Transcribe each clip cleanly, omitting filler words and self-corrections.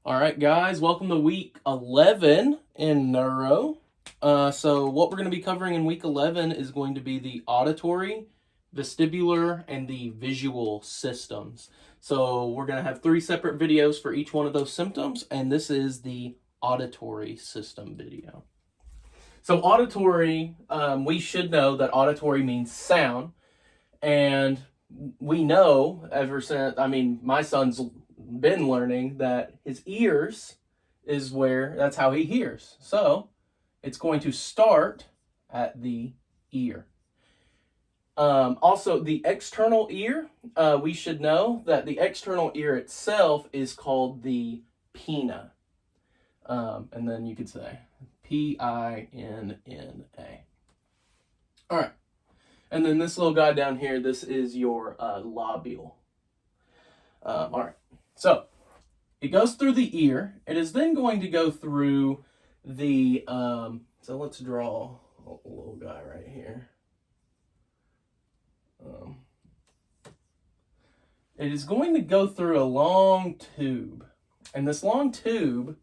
All right, guys, welcome to week 11 in neuro. So what we're going to be covering in week 11 is going to be the auditory, vestibular, and the visual systems. So we're going to have 3 separate videos for each one of those symptoms, and this is the auditory system video. So auditory, we should know that auditory means sound, and we know ever since, my son's been learning that his ears is that's how he hears. So it's going to start at the ear. Also, the external ear, we should know that the external ear itself is called the pinna. And then you could say Pinna. All right. And then this little guy down here, this is your lobule. All right. So it goes through the ear. It is then going to go through the, so let's draw a little guy right here. It is going to go through a long tube. And this long tube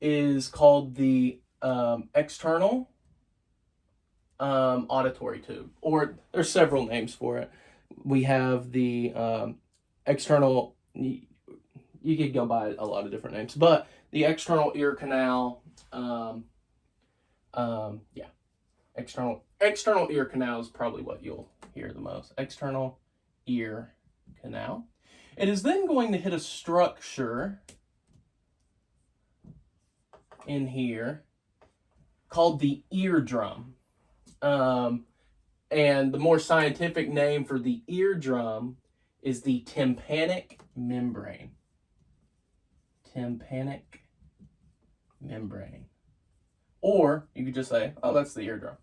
is called the external auditory tube. Or there's several names for it. We have the external, you could go by a lot of different names, but the external ear canal, external ear canal is probably what you'll hear the most. External ear canal. It is then going to hit a structure in here called the eardrum. And the more scientific name for the eardrum is the tympanic membrane. Tympanic membrane. Or you could just say, oh, that's the eardrum.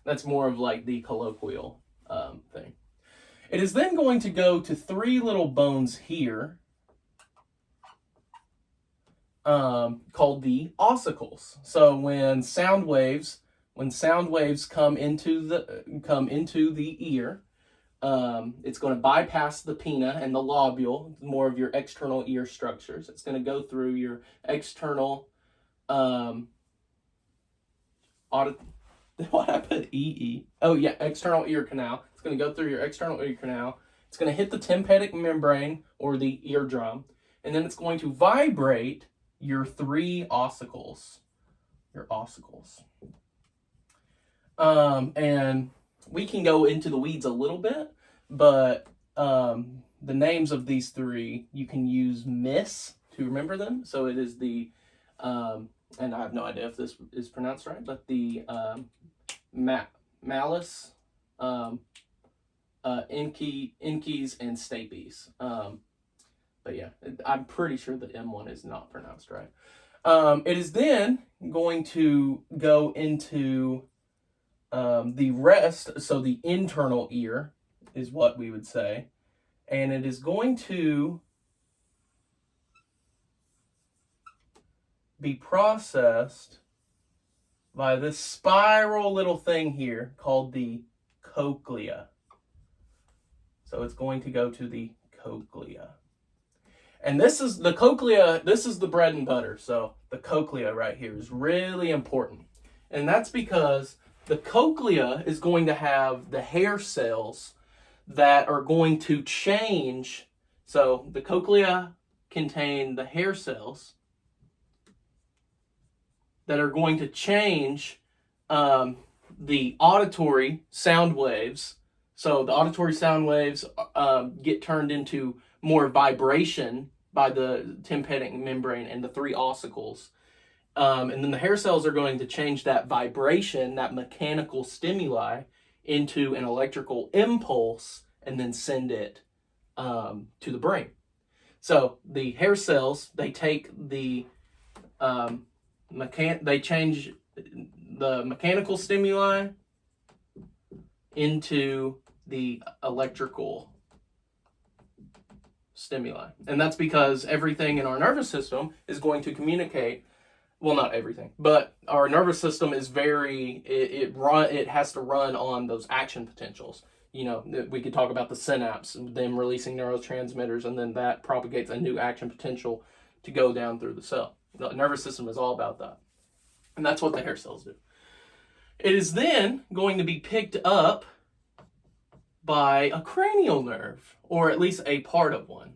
That's more of like the colloquial thing. It is then going to go to 3 little bones here called the ossicles. So when sound waves come into the ear, it's going to bypass the pinna and the lobule, more of your external ear structures. It's going to go through your external what happened? Oh yeah, external ear canal. It's going to go through your external ear canal. It's going to hit the tympanic membrane or the eardrum, and then it's going to vibrate your 3 ossicles. Your ossicles. And we can go into the weeds a little bit, but the names of these 3, you can use miss to remember them. So it is the, and I have no idea if this is pronounced right, but the malus, inkeys, and stapes. But yeah, I'm pretty sure the M one is not pronounced right. It is then going to go into the rest, so the internal ear is what we would say, and it is going to be processed by this spiral little thing here called the cochlea. So it's going to go to the cochlea. And this is the cochlea, this is the bread and butter. So the cochlea right here is really important. And that's because the cochlea is going to have the hair cells that are going to change. So the cochlea contain the hair cells that are going to change the auditory sound waves. So the auditory sound waves get turned into more vibration by the tympanic membrane and the 3 ossicles. And then the hair cells are going to change that vibration, that mechanical stimuli, into an electrical impulse and then send it to the brain. So the hair cells, they take the they change the mechanical stimuli into the electrical stimuli. And that's because everything in our nervous system is going to communicate. Well, not everything, but our nervous system is it has to run on those action potentials. You know, we could talk about the synapse, them releasing neurotransmitters, and then that propagates a new action potential to go down through the cell. The nervous system is all about that. And that's what the hair cells do. It is then going to be picked up by a cranial nerve, or at least a part of one.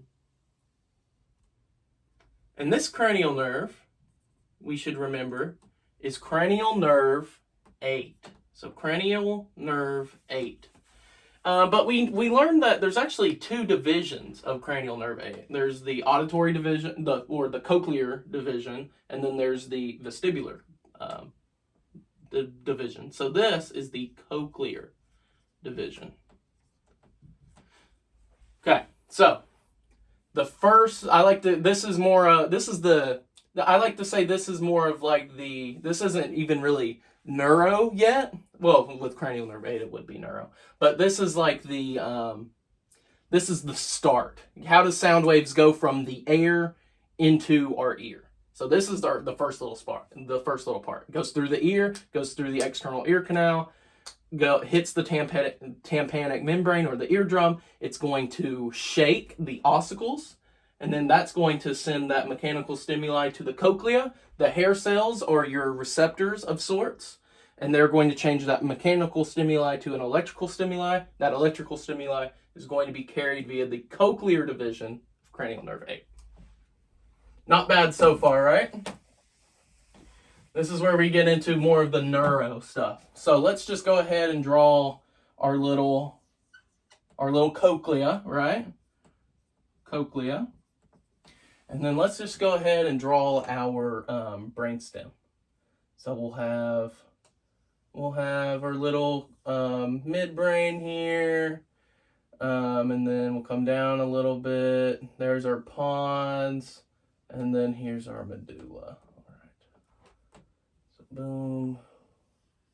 And this cranial nerve, we should remember, is cranial nerve 8. So cranial nerve 8. But we learned that there's actually 2 divisions of cranial nerve 8. There's the auditory division, or the cochlear division, and then there's the vestibular division. So this is the cochlear division. Okay, so the first, I like to say this is more of like this isn't even really neuro yet. Well, with cranial nerve 8, it would be neuro. But this is like this is the start. How do sound waves go from the air into our ear? So this is the first little part. It goes through the ear, goes through the external ear canal, hits the tympanic membrane or the eardrum. It's going to shake the ossicles, and then that's going to send that mechanical stimuli to the cochlea, the hair cells, or your receptors of sorts, and they're going to change that mechanical stimuli to an electrical stimuli. That electrical stimuli is going to be carried via the cochlear division of cranial nerve 8. Not bad so far, right? This is where we get into more of the neuro stuff. So let's just go ahead and draw our little cochlea, right? Cochlea. And then let's just go ahead and draw our brainstem. So we'll have our little midbrain here, and then we'll come down a little bit. There's our pons, and then here's our medulla. All right. So boom,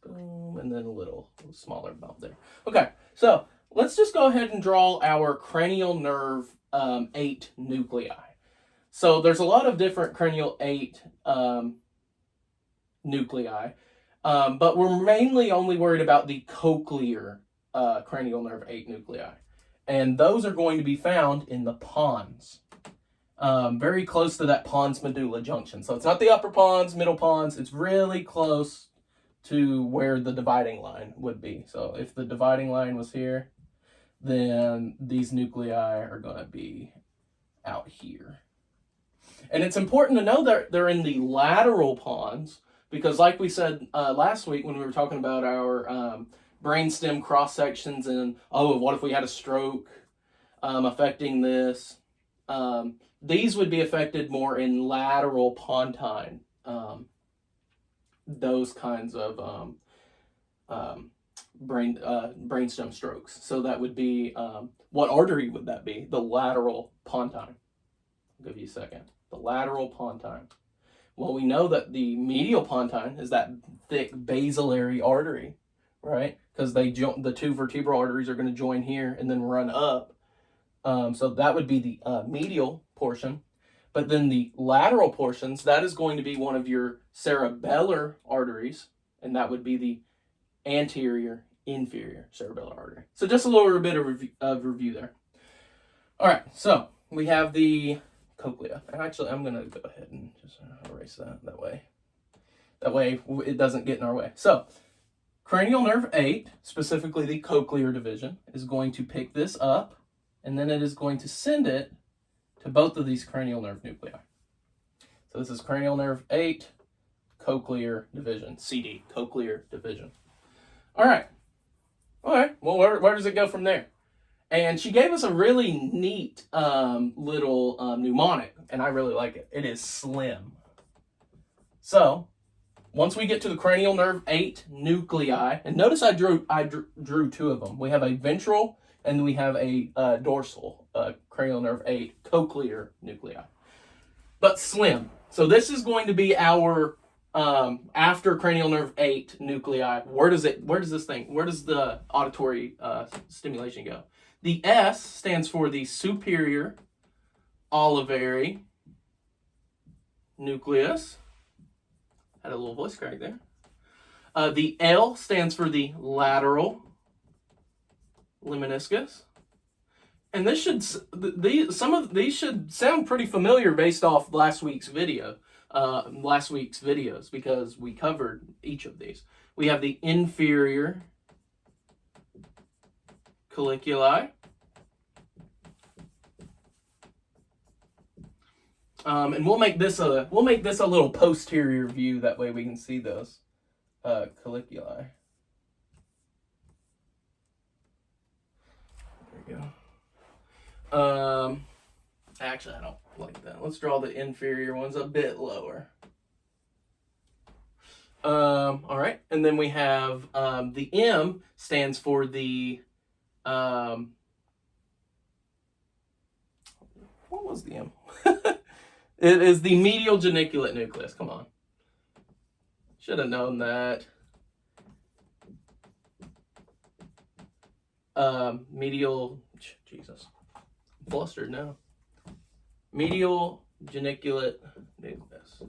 boom, and then a little smaller bump there. Okay, so let's just go ahead and draw our cranial nerve 8 nuclei. So there's a lot of different cranial 8 nuclei, but we're mainly only worried about the cochlear cranial nerve 8 nuclei. And those are going to be found in the pons, very close to that pons medulla junction. So it's not the upper pons, middle pons, it's really close to where the dividing line would be. So if the dividing line was here, then these nuclei are going to be out here. And it's important to know that they're in the lateral pons, because like we said last week when we were talking about our brainstem cross sections and, what if we had a stroke affecting this? These would be affected more in lateral pontine, those kinds of brainstem strokes. So that would be, what artery would that be? The lateral pontine. I'll give you a second. The lateral pontine. Well, we know that the medial pontine is that thick basilarity artery, right? Because the 2 vertebral arteries are going to join here and then run up. So that would be the medial portion. But then the lateral portions, that is going to be one of your cerebellar arteries, and that would be the anterior inferior cerebellar artery. So just a little bit of review there. All right, so we have the cochlea. And actually, I'm going to go ahead and just erase that way. That way it doesn't get in our way. So cranial nerve 8, specifically the cochlear division, is going to pick this up, and then it is going to send it to both of these cranial nerve nuclei. So this is cranial nerve 8, cochlear division, CD, cochlear division. All right. Well, where does it go from there? And she gave us a really neat little mnemonic, and I really like it. It is SLIM. So once we get to the cranial nerve 8 nuclei, and notice I drew 2 of them. We have a ventral and we have a dorsal cranial nerve 8 cochlear nuclei. But SLIM. So this is going to be our after cranial nerve 8 nuclei. Where does the auditory stimulation go? The S stands for the superior olivary nucleus. Had a little voice crack there. The L stands for the lateral lemniscus. And this should some of these should sound pretty familiar based off last week's videos because we covered each of these. We have the inferior colliculi. And we'll make this a little posterior view, that way we can see those colliculi. There we go. Actually, I don't like that. Let's draw the inferior ones a bit lower. All right, and then we have the M stands for the what was the M? It is the medial geniculate nucleus. Come on. Should have known that. Medial, Jesus. I'm flustered now. Medial geniculate nucleus.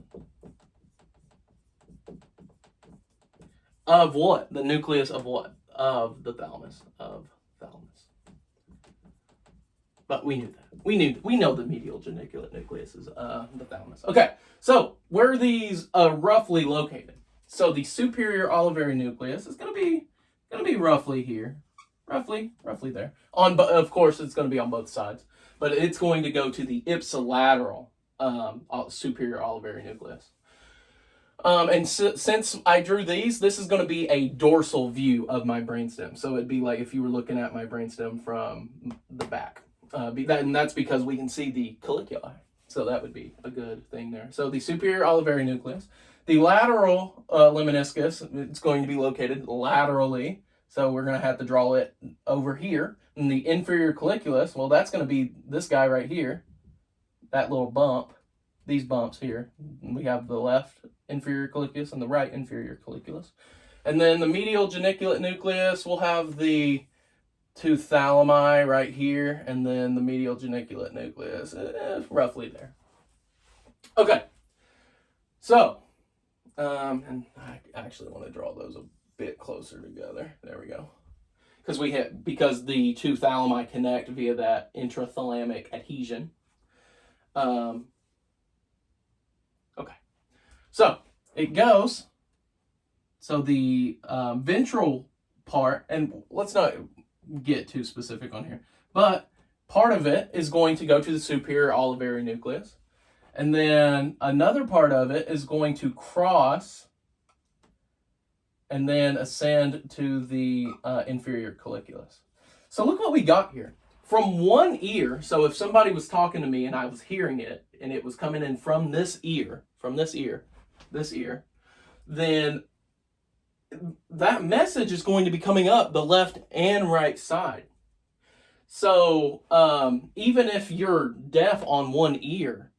Of what? The nucleus of what? Of the thalamus. Of thalamus. But we knew that. We know the medial geniculate nucleus is the thalamus. Okay, so where are these roughly located? So the superior olivary nucleus is gonna be roughly here, roughly there. Of course, it's gonna be on both sides, but it's going to go to the ipsilateral superior olivary nucleus. And since I drew these, this is going to be a dorsal view of my brainstem. So it'd be like if you were looking at my brainstem from the back. And that's because we can see the colliculi. So that would be a good thing there. So the superior olivary nucleus. The lateral lemniscus, it's going to be located laterally. So we're going to have to draw it over here. And the inferior colliculus, well, that's going to be this guy right here. That little bump. These bumps here. We have the left inferior colliculus and the right inferior colliculus. And then the medial geniculate nucleus will have the two thalami right here, and then the medial geniculate nucleus roughly there. Okay, so and I actually want to draw those a bit closer together. There we go, because the two thalami connect via that intrathalamic adhesion. Okay, so it goes. So the ventral part, and let's not get too specific on here, but part of it is going to go to the superior olivary nucleus, and then another part of it is going to cross and then ascend to the inferior colliculus. So look what we got here. From one ear, so if somebody was talking to me and I was hearing it, and it was coming in from this ear, then that message is going to be coming up the left and right side. So even if you're deaf on one ear,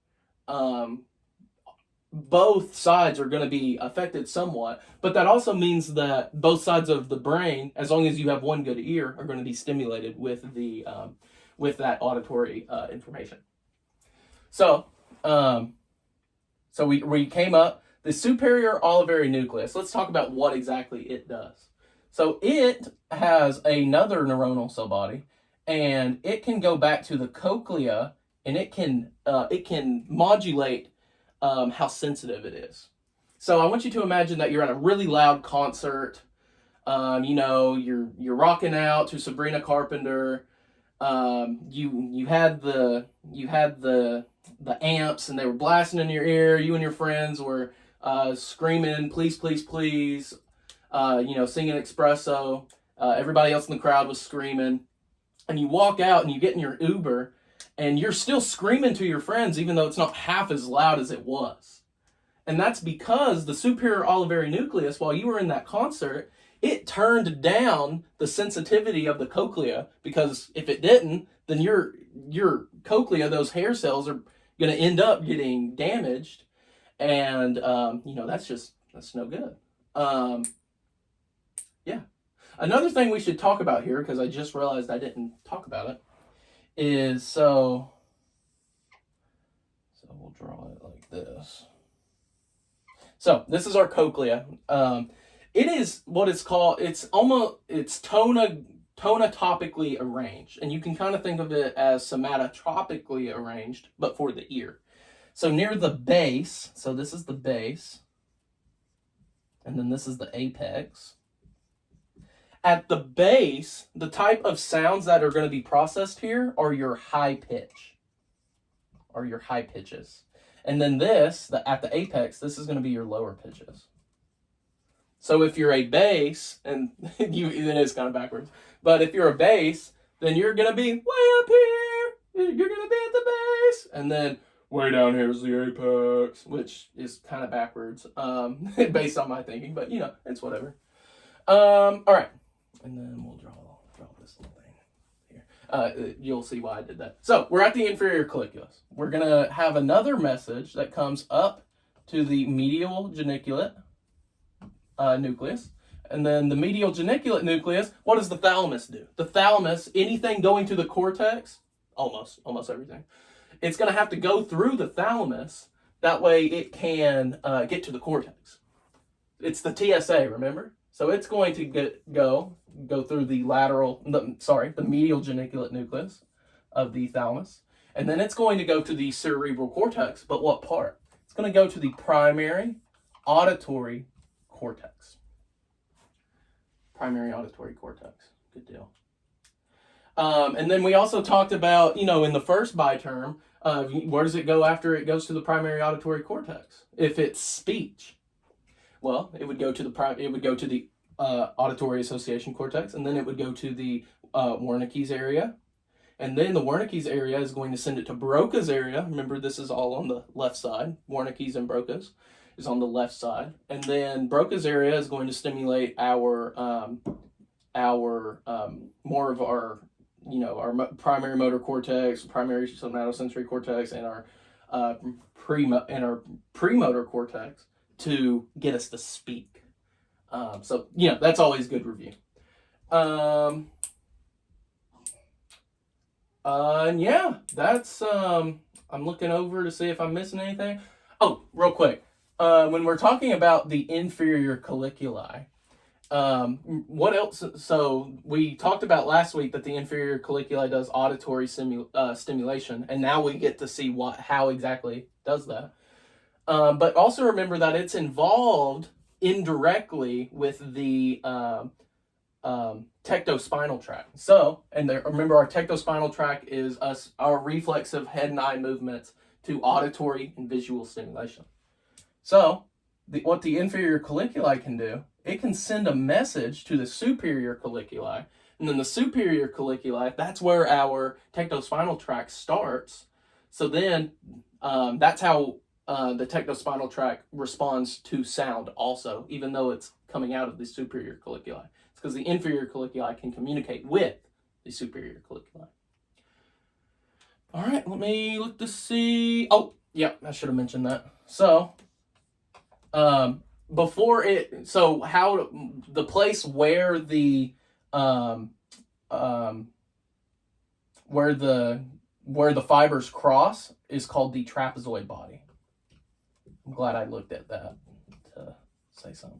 both sides are going to be affected somewhat, but that also means that both sides of the brain, as long as you have one good ear, are going to be stimulated with the with that auditory information. So we came up. The superior olivary nucleus, let's talk about what exactly it does. So it has another neuronal cell body, and it can go back to the cochlea, and it can modulate how sensitive it is. So I want you to imagine that you're at a really loud concert. You're rocking out to Sabrina Carpenter. You had the amps, and they were blasting in your ear. You and your friends were screaming, please, please, please, singing Espresso. Everybody else in the crowd was screaming. And you walk out and you get in your Uber, and you're still screaming to your friends, even though it's not half as loud as it was. And that's because the superior olivary nucleus, while you were in that concert, it turned down the sensitivity of the cochlea, because if it didn't, then your cochlea, those hair cells, are going to end up getting damaged. And, that's no good. Yeah. Another thing we should talk about here, because I just realized I didn't talk about it, is so we'll draw it like this. So this is our cochlea. It is what it's called. It's tona tonotopically arranged. And you can kind of think of it as somatotropically arranged, but for the ear. So near the base, so this is the base, and then this is the apex. At the base, the type of sounds that are going to be processed here are your high pitch, or your high pitches. And then this, at the apex, this is going to be your lower pitches. So if you're a bass, and it is kind of backwards, but if you're a bass, then you're going to be way up here, you're going to be at the base, and then way down here is the apex, which is kind of backwards, based on my thinking, but you know, it's whatever. All right, and then we'll draw this little thing here. You'll see why I did that. So we're at the inferior colliculus. We're gonna have another message that comes up to the medial geniculate nucleus, and then the medial geniculate nucleus. What does the thalamus do? The thalamus, anything going to the cortex, almost everything, it's going to have to go through the thalamus. That way it can get to the cortex. It's the TSA, remember? So it's going to go through the medial geniculate nucleus of the thalamus. And then it's going to go to the cerebral cortex. But what part? It's going to go to the primary auditory cortex. Primary auditory cortex. Good deal. And then we also talked about, in the first bi-term, where does it go after it goes to the primary auditory cortex? If it's speech, well, it would go to the auditory association cortex, and then it would go to the Wernicke's area, and then the Wernicke's area is going to send it to Broca's area. Remember, this is all on the left side. Wernicke's and Broca's is on the left side, and then Broca's area is going to stimulate our more of our primary motor cortex, primary somatosensory cortex, and our premotor cortex to get us to speak. So that's always good review. That's I'm looking over to see if I'm missing anything. Oh, real quick. When we're talking about the inferior colliculi, what else? So we talked about last week that the inferior colliculi does auditory stimulation, and now we get to see how exactly it does that. But also remember that it's involved indirectly with the tectospinal tract. So, remember our tectospinal tract is our reflexive head and eye movements to auditory and visual stimulation. So, what the inferior colliculi can do, it can send a message to the superior colliculi, and then the superior colliculi, that's where our tectospinal tract starts. So then, that's how the tectospinal tract responds to sound also, even though it's coming out of the superior colliculi. It's because the inferior colliculi can communicate with the superior colliculi. All right, let me look to see. Oh, yeah, I should have mentioned that. So, how the place where the fibers cross is called the trapezoid body. I'm glad I looked at that to say something.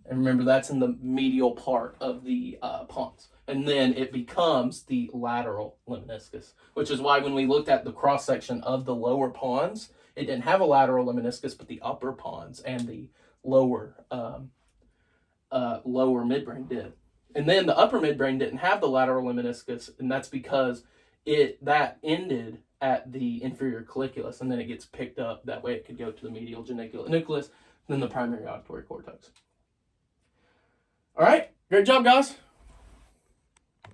And remember, that's in the medial part of the pons. And then it becomes the lateral lemniscus, which is why when we looked at the cross-section of the lower pons, it didn't have a lateral lemniscus, but the upper pons and the lower midbrain did. And then the upper midbrain didn't have the lateral lemniscus, and that's because that ended at the inferior colliculus, and then it gets picked up. That way it could go to the medial geniculate nucleus, then the primary auditory cortex. All right, great job, guys.